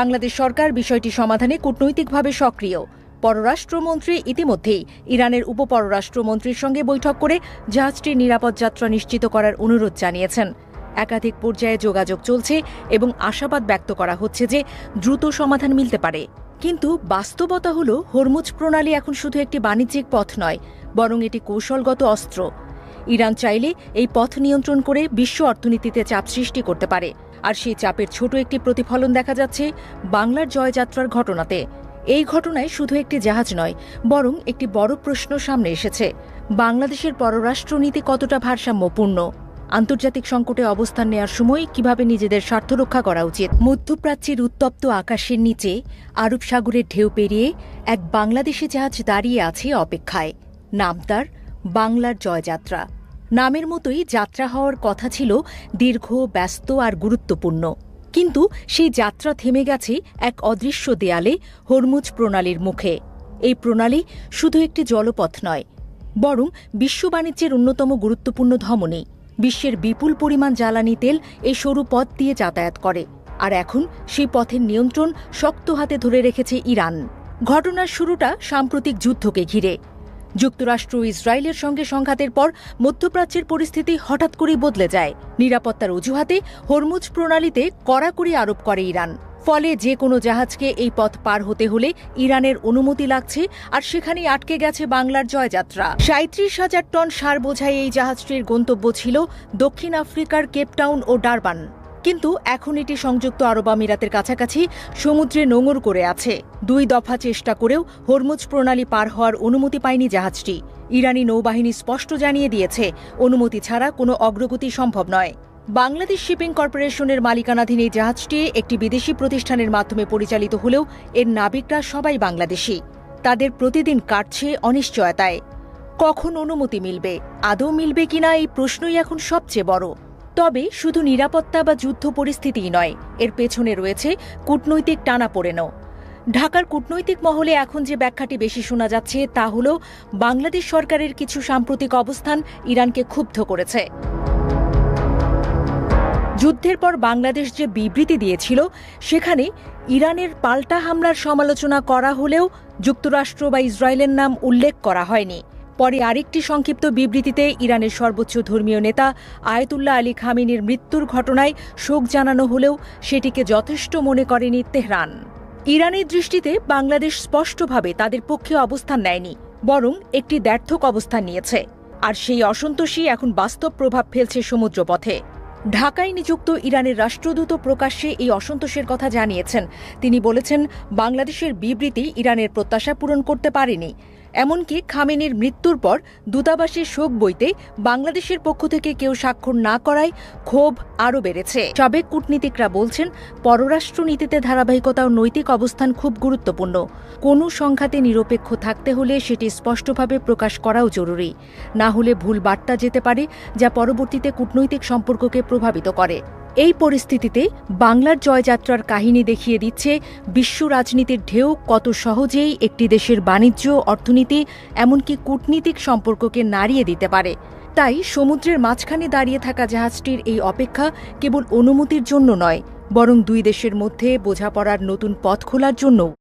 বাংলাদেশ সরকার বিষয়টি সমাধানে কূটনৈতিকভাবে সক্রিয়। পররাষ্ট্রমন্ত্রী ইতিমধ্যেই ইরানের উপপররাষ্ট্রমন্ত্রীর সঙ্গে বৈঠক করে জাহাজটির নিরাপদ যাত্রা নিশ্চিত করার অনুরোধ জানিয়েছেন। একাধিক পর্যায়ে যোগাযোগ চলছে এবং আশাবাদ ব্যক্ত করা হচ্ছে যে দ্রুত সমাধান মিলতে পারে। কিন্তু বাস্তবতা হল, হরমুজ প্রণালী এখন শুধু একটি বাণিজ্যিক পথ নয়, বরং এটি কৌশলগত অস্ত্র। ইরান চাইলে এই পথ নিয়ন্ত্রণ করে বিশ্ব অর্থনীতিতে চাপ সৃষ্টি করতে পারে, আর সেই চাপের ছোট একটি প্রতিফলন দেখা যাচ্ছে বাংলার জয়যাত্রার ঘটনাতে। এই ঘটনায় শুধু একটি জাহাজ নয়, বরং একটি বড় প্রশ্ন সামনে এসেছে: বাংলাদেশের পররাষ্ট্রনীতি কতটা ভারসাম্যপূর্ণ? আন্তর্জাতিক সংকটে অবস্থান নেওয়ার সময় কিভাবে নিজেদের স্বার্থ রক্ষা করা উচিত? মধ্যপ্রাচ্যের উত্তপ্ত আকাশের নিচে আরব সাগরের ঢেউ পেরিয়ে এক বাংলাদেশি জাহাজ দাঁড়িয়ে আছে অপেক্ষায়। নাম তার বাংলার জয়যাত্রা। নামের মতোই যাত্রা হওয়ার কথা ছিল দীর্ঘ, ব্যস্ত আর গুরুত্বপূর্ণ। কিন্তু সেই যাত্রা থেমে গেছে এক অদৃশ্য দেয়ালে, হরমুজ প্রণালীর মুখে। এই প্রণালী শুধু একটি জলপথ নয়, বরং বিশ্ব বাণিজ্যের অন্যতম গুরুত্বপূর্ণ ধমনী। বিশ্বের বিপুল পরিমাণ জ্বালানি তেল এই সরু পথ দিয়ে যাতায়াত করে, আর এখন সেই পথের নিয়ন্ত্রণ শক্ত হাতে ধরে রেখেছে ইরান। ঘটনার শুরুটা সাম্প্রতিক যুদ্ধকে ঘিরে। যুক্তরাষ্ট্র ও ইসরায়েলের সঙ্গে সংঘাতের পর মধ্যপ্রাচ্যের পরিস্থিতি হঠাৎ করেই বদলে যায়। নিরাপত্তার অজুহাতে হরমুজ প্রণালীতে কড়াকড়ি আরোপ করে ইরান। ফলে যে কোনো জাহাজকে এই পথ পার হতে হলে ইরানের অনুমতি লাগছে, আর সেখানেই আটকে গেছে বাংলার জয়যাত্রা। ৩৭,০০০ টন সার বোঝাই এই জাহাজটির গন্তব্য ছিল দক্ষিণ আফ্রিকার কেপটাউন ও ডারবান। কিন্তু এখন এটি সংযুক্ত আরব আমিরাতের কাছাকাছি সমুদ্রে নোঙর করে আছে। ২ দফা চেষ্টা করেও হরমুজ প্রণালী পার হওয়ার অনুমতি পায়নি জাহাজটি। ইরানি নৌবাহিনী স্পষ্ট জানিয়ে দিয়েছে, অনুমতি ছাড়া কোনো অগ্রগতি সম্ভব নয়। বাংলাদেশ শিপিং কর্পোরেশনের মালিকানাধীন এই জাহাজটি একটি বিদেশি প্রতিষ্ঠানের মাধ্যমে পরিচালিত হলেও এর নাবিকরা সবাই বাংলাদেশি। তাদের প্রতিদিন কাটছে অনিশ্চয়তায়। কখন অনুমতি মিলবে, আদৌ মিলবে কিনা, এই প্রশ্নই এখন সবচেয়ে বড়। তবে শুধু নিরাপত্তা বা যুদ্ধ পরিস্থিতিই নয়, এর পেছনে রয়েছে কূটনৈতিক টানাপোড়েনও। ঢাকার কূটনৈতিক মহলে এখন যে ব্যাখ্যাটি বেশি শোনা যাচ্ছে তা হল, বাংলাদেশ সরকারের কিছু সাম্প্রতিক অবস্থান ইরানকে ক্ষুব্ধ করেছে। যুদ্ধের পর বাংলাদেশ যে বিবৃতি দিয়েছিল, সেখানে ইরানের পাল্টা হামলার সমালোচনা করা হলেও যুক্তরাষ্ট্র বা ইসরায়েলের নাম উল্লেখ করা হয়নি। পরে আরেকটি সংক্ষিপ্ত বিবৃতিতে ইরানের সর্বোচ্চ ধর্মীয় নেতা আয়াতুল্লাহ আলী খামেনির মৃত্যুর ঘটনায় শোক জানানো হলেও সেটিকে যথেষ্ট মনে করেনি তেহরান। ইরানের দৃষ্টিতে বাংলাদেশ স্পষ্টভাবে তাদের পক্ষে অবস্থান নেয়নি, বরং একটি দ্ব্যর্থক অবস্থান নিয়েছে। আর সেই অসন্তোষই এখন বাস্তব প্রভাব ফেলছে সমুদ্রপথে। ঢাকায় নিযুক্ত ইরানের রাষ্ট্রদূত প্রকাশ্যে এই অসন্তোষের কথা জানিয়েছেন। তিনি বলেছেন, বাংলাদেশের বিবৃতি ইরানের প্রত্যাশা পূরণ করতে পারেনি। এমনকি খামেনির মৃত্যুর পর দূতাবাসে শোক বইতে বাংলাদেশের পক্ষ থেকে কেউ স্বাক্ষর না করায় ক্ষোভ আরও বেড়েছে। সাবেক কূটনীতিকরা বলছেন, পররাষ্ট্রনীতিতে ধারাবাহিকতা ও নৈতিক অবস্থান খুব গুরুত্বপূর্ণ। কোনো সংঘাতে নিরপেক্ষ থাকতে হলে সেটি স্পষ্টভাবে প্রকাশ করাও জরুরি। না হলে ভুল বার্তা যেতে পারে, যা পরবর্তীতে কূটনৈতিক সম্পর্ককে প্রভাবিত করে। এই পরিস্থিতিতে বাংলার জয়যাত্রার কাহিনী দেখিয়ে দিচ্ছে বিশ্ব রাজনীতির ঢেউ কত সহজেই একটি দেশের বাণিজ্য, অর্থনীতি, এমনকি কূটনীতিক সম্পর্ককে নাড়িয়ে দিতে পারে। তাই সমুদ্রের মাঝখানে দাঁড়িয়ে থাকা জাহাজটির এই অপেক্ষা কেবল অনুমতির জন্য নয়, বরং দুই দেশের মধ্যে বোঝাপড়ার নতুন পথ খোলার জন্যও।